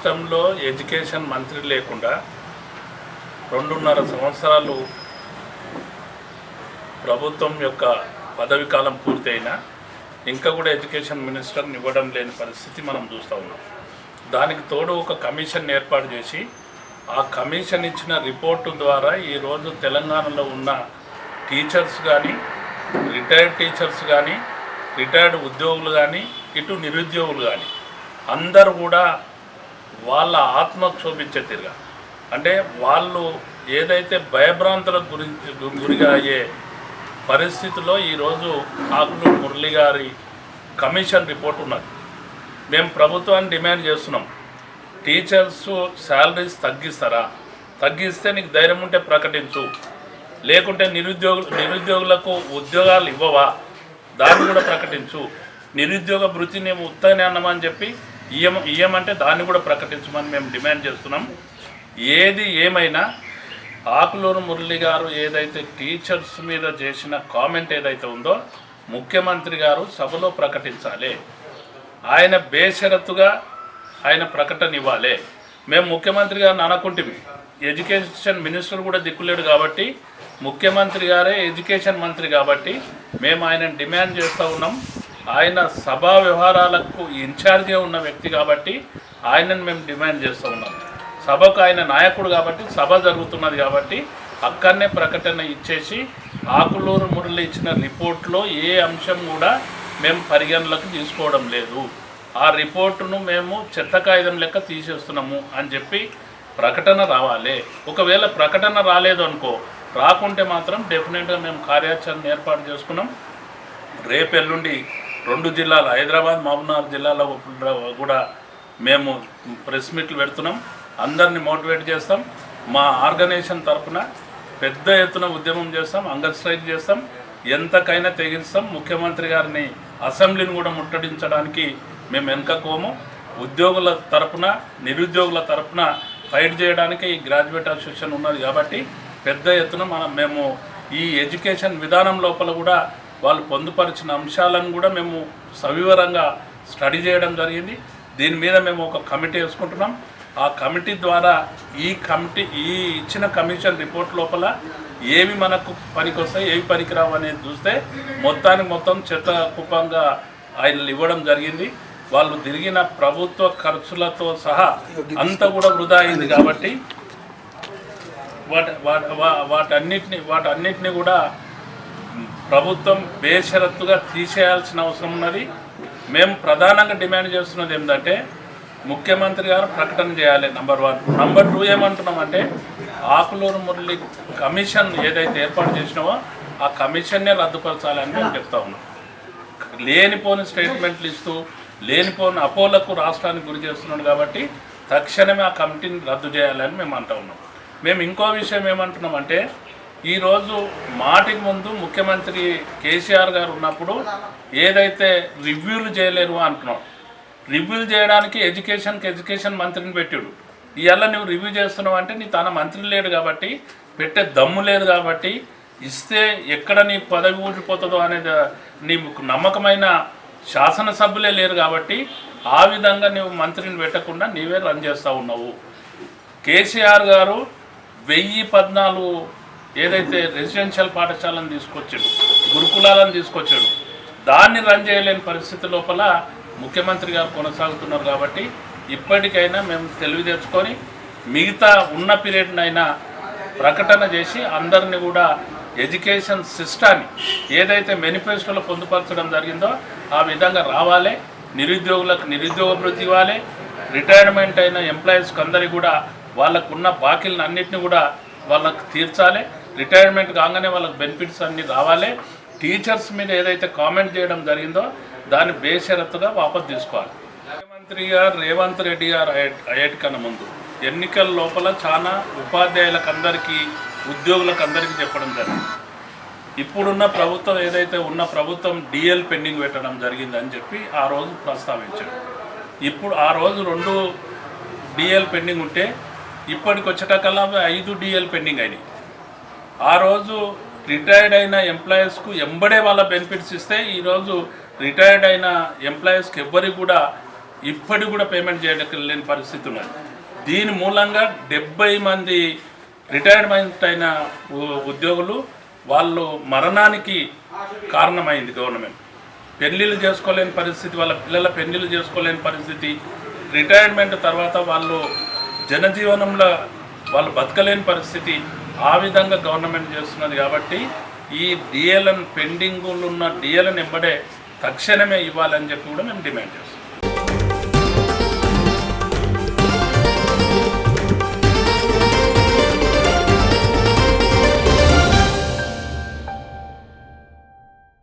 రాష్ట్రంలో ఎడ్యుకేషన్ మంత్రి లేకుండా 2.5 సంవత్సరాలు ప్రభుత్వం యొక్క పదవి కాలం పూర్తయినా ఇంకా కూడా ఎడ్యుకేషన్ మినిస్టర్ని ఇవ్వడం లేని పరిస్థితి మనం చూస్తూ ఉన్నాం. దానికి తోడు ఒక కమిషన్ ఏర్పాటు చేసి ఆ కమిషన్ ఇచ్చిన రిపోర్టు ద్వారా ఈరోజు తెలంగాణలో ఉన్న టీచర్స్ కానీ, రిటైర్డ్ టీచర్స్ కానీ, రిటైర్డ్ ఉద్యోగులు కానీ, ఇటు నిరుద్యోగులు కానీ అందరూ కూడా వాళ్ళ ఆత్మకు శోభించే తీరుగా, అంటే వాళ్ళు ఏదైతే భయభ్రాంతులకు గురిగా అయ్యే పరిస్థితిలో ఈరోజు ఆకునూరి మురళి గారి కమిషన్ రిపోర్ట్ ఉన్నది. మేము ప్రభుత్వాన్ని డిమాండ్ చేస్తున్నాం, టీచర్స్ శాలరీస్ తగ్గిస్తారా? తగ్గిస్తే నీకు ధైర్యం ఉంటే ప్రకటించు, లేకుంటే నిరుద్యోగులకు ఉద్యోగాలు ఇవ్వవా దాన్ని కూడా ప్రకటించు. నిరుద్యోగ భృతి మేము ఉత్తనే అన్నామని చెప్పి ఇయ్యమంటే దాన్ని కూడా ప్రకటించమని మేము డిమాండ్ చేస్తున్నాం. ఏది ఏమైనా ఆకునూరి మురళి గారు ఏదైతే టీచర్స్ మీద చేసిన కామెంట్ ఏదైతే ఉందో ముఖ్యమంత్రి గారు సభలో ప్రకటించాలి. ఆయన బేషరతుగా ఆయన ప్రకటన ఇవ్వాలి. మేము ముఖ్యమంత్రి గారిని అనుకుంటాం, ఎడ్యుకేషన్ మినిస్టర్ కూడా దిక్కులేడు కాబట్టి ముఖ్యమంత్రి గారే ఎడ్యుకేషన్ మంత్రి కాబట్టి మేము ఆయనను డిమాండ్ చేస్తూ ఉన్నాం. ఆయన సభా వ్యవహారాలకు ఇన్ఛార్జే ఉన్న వ్యక్తి కాబట్టి ఆయనను మేము డిమాండ్ చేస్తూ ఉన్నాం. సభకు ఆయన నాయకుడు కాబట్టి సభ జరుగుతున్నది కాబట్టి అక్కడనే ప్రకటన ఇచ్చేసి ఆకునూరి మురళి ఇచ్చిన రిపోర్ట్లో ఏ అంశం కూడా మేము పరిగణలోకి తీసుకోవడం లేదు, ఆ రిపోర్టును మేము చెత్త కాగితం లెక్క తీసేస్తున్నాము అని చెప్పి ప్రకటన రావాలి. ఒకవేళ ప్రకటన రాలేదు అనుకో, రాకుంటే మాత్రం డెఫినెట్గా మేము కార్యాచరణ ఏర్పాటు చేసుకున్నాం. రేపెల్లుండి 2 జిల్లాలు హైదరాబాద్, మహబూబ్నగర్ జిల్లాలో కూడా మేము ప్రెస్ మీట్లు పెడుతున్నాం. అందరినీ మోటివేట్ చేస్తాం. మా ఆర్గనైజేషన్ తరఫున పెద్ద ఎత్తున ఉద్యమం చేస్తాం, హంగర్ స్ట్రైక్ చేస్తాం, ఎంతకైనా తెగిస్తాం. ముఖ్యమంత్రి గారిని అసెంబ్లీని కూడా ముట్టడించడానికి మేము వెనుకపోము. ఉద్యోగుల తరఫున, నిరుద్యోగుల తరఫున ఫైట్ చేయడానికి ఈ గ్రాడ్యుయేట్ అసోసియేషన్ ఉన్నది కాబట్టి పెద్ద ఎత్తున మేము ఈ ఎడ్యుకేషన్ విధానం లోపల కూడా వాళ్ళు పొందుపరిచిన అంశాలను కూడా మేము సవివరంగా స్టడీ చేయడం జరిగింది. దీని మీద మేము ఒక కమిటీ వేసుకుంటున్నాం. ఆ కమిటీ ద్వారా ఈ ఇచ్చిన కమిషన్ రిపోర్ట్ లోపల ఏవి మనకు పనికొస్తాయి, ఏవి పనికిరావు అనేది చూస్తే మొత్తం చెత్త కుప్పంగా ఆయన ఇవ్వడం జరిగింది. వాళ్ళు తిరిగిన ప్రభుత్వ ఖర్చులతో సహా అంతా కూడా వృధా అయింది కాబట్టి వాటన్నిటిని కూడా ప్రభుత్వం బేషరతుగా తీసేయాల్సిన అవసరం ఉన్నది. మేము ప్రధానంగా డిమాండ్ చేస్తున్నది ఏంటంటే ముఖ్యమంత్రి గారు ప్రకటన చేయాలి, నెంబర్ 1. నెంబర్ 2 ఏమంటున్నామంటే ఆకునూరి మురళి కమిషన్ ఏదైతే ఏర్పాటు చేసినామో ఆ కమిషన్నే రద్దుపరచాలని మేము చెప్తా ఉన్నాం. లేనిపోని స్టేట్మెంట్లు ఇస్తూ లేనిపోని అపోలకు రాష్ట్రానికి గురి చేస్తున్నాడు కాబట్టి తక్షణమే ఆ కమిటీని రద్దు చేయాలని మేము అంటూ ఉన్నాం. మేము ఇంకో విషయం ఏమంటున్నామంటే ఈరోజు మాటికి ముందు ముఖ్యమంత్రి కేసీఆర్ గారు ఉన్నప్పుడు ఏదైతే రివ్యూలు చేయలేరు అంటున్నాడు, రివ్యూలు చేయడానికి ఎడ్యుకేషన్ మంత్రిని పెట్టాడు. ఇవాళ నువ్వు రివ్యూ చేస్తున్నావు అంటే నీ తన మంత్రి లేడు కాబట్టి, పెట్టే దమ్ము లేదు కాబట్టి, ఇస్తే ఎక్కడ నీ పదవి ఊడిపోతుందో అనేది నీ నమ్మకమైన శాసనసభ్యులే లేరు కాబట్టి ఆ విధంగా నువ్వు మంత్రిని పెట్టకుండా నీవే రన్ చేస్తూ ఉన్నావు. కేసీఆర్ గారు 1014 ఏదైతే రెసిడెన్షియల్ పాఠశాలను తీసుకొచ్చాడు, గురుకులాలను తీసుకొచ్చాడు, దాన్ని రన్ చేయలేని పరిస్థితి లోపల ముఖ్యమంత్రి గారు కొనసాగుతున్నారు కాబట్టి ఇప్పటికైనా మేము తెలివి తెచ్చుకొని మిగతా ఉన్న పీరియడ్నైనా ప్రకటన చేసి అందరినీ కూడా ఎడ్యుకేషన్ సిస్టాన్ని ఏదైతే మేనిఫెస్టోలో పొందుపరచడం జరిగిందో ఆ విధంగా రావాలి. నిరుద్యోగులకు నిరుద్యోగ భృతి ఇవ్వాలి. రిటైర్మెంట్ అయిన ఎంప్లాయీస్కి అందరికీ కూడా వాళ్ళకున్న బాకీలను అన్నింటినీ కూడా వాళ్ళకు తీర్చాలి. రిటైర్మెంట్ కాగానే వాళ్ళకి బెనిఫిట్స్ అన్నీ రావాలి. టీచర్స్ మీద ఏదైతే కామెంట్ చేయడం జరిగిందో దాన్ని బేషరతుగా వాపసు తీసుకోవాలి. ముఖ్యమంత్రి గారు రేవంత్ రెడ్డి గారు అయ్యేటికన్నా ముందు ఎన్నికల లోపల చాలా ఉపాధ్యాయులకు అందరికీ, ఉద్యోగులకు అందరికీ చెప్పడం జరిగింది. ఇప్పుడున్న ప్రభుత్వం ఏదైతే ఉన్న ప్రభుత్వం డిఎల్ పెండింగ్ పెట్టడం జరిగిందని చెప్పి ఆ రోజు ప్రస్తావించాడు. ఇప్పుడు ఆ రోజు 2 డిఎల్ పెండింగ్ ఉంటే ఇప్పటికి వచ్చేటకల్లా 5 డిఎల్ పెండింగ్ అయినాయి. ఆ రోజు రిటైర్డ్ అయిన ఎంప్లాయీస్కు ఎంబడే వాళ్ళ బెనిఫిట్స్ ఇస్తే ఈరోజు రిటైర్డ్ అయిన ఎంప్లాయీస్కి ఎవ్వరికి కూడా ఇప్పటికి కూడా పేమెంట్ చేయలేని పరిస్థితి ఉన్నది. దీని మూలంగా 70 మంది రిటైర్మెంట్ అయిన ఉద్యోగులు వాళ్ళు మరణానికి కారణమైంది గవర్నమెంట్. పెళ్ళిళ్ళు చేసుకోలేని పరిస్థితి, వాళ్ళ పిల్లల పెళ్ళిళ్ళు చేసుకోలేని పరిస్థితి, రిటైర్మెంట్ తర్వాత వాళ్ళు జనజీవనంలో వాళ్ళు బతకలేని పరిస్థితి, ఆ విధంగా గవర్నమెంట్ చేస్తున్నది. కాబట్టి ఈ డిఎల్ఎన్ పెండింగ్లు ఉన్న డిఎల్ఎన్ ఎంబడే తక్షణమే ఇవ్వాలని చెప్పి కూడా మేము డిమాండ్ చేస్తాం.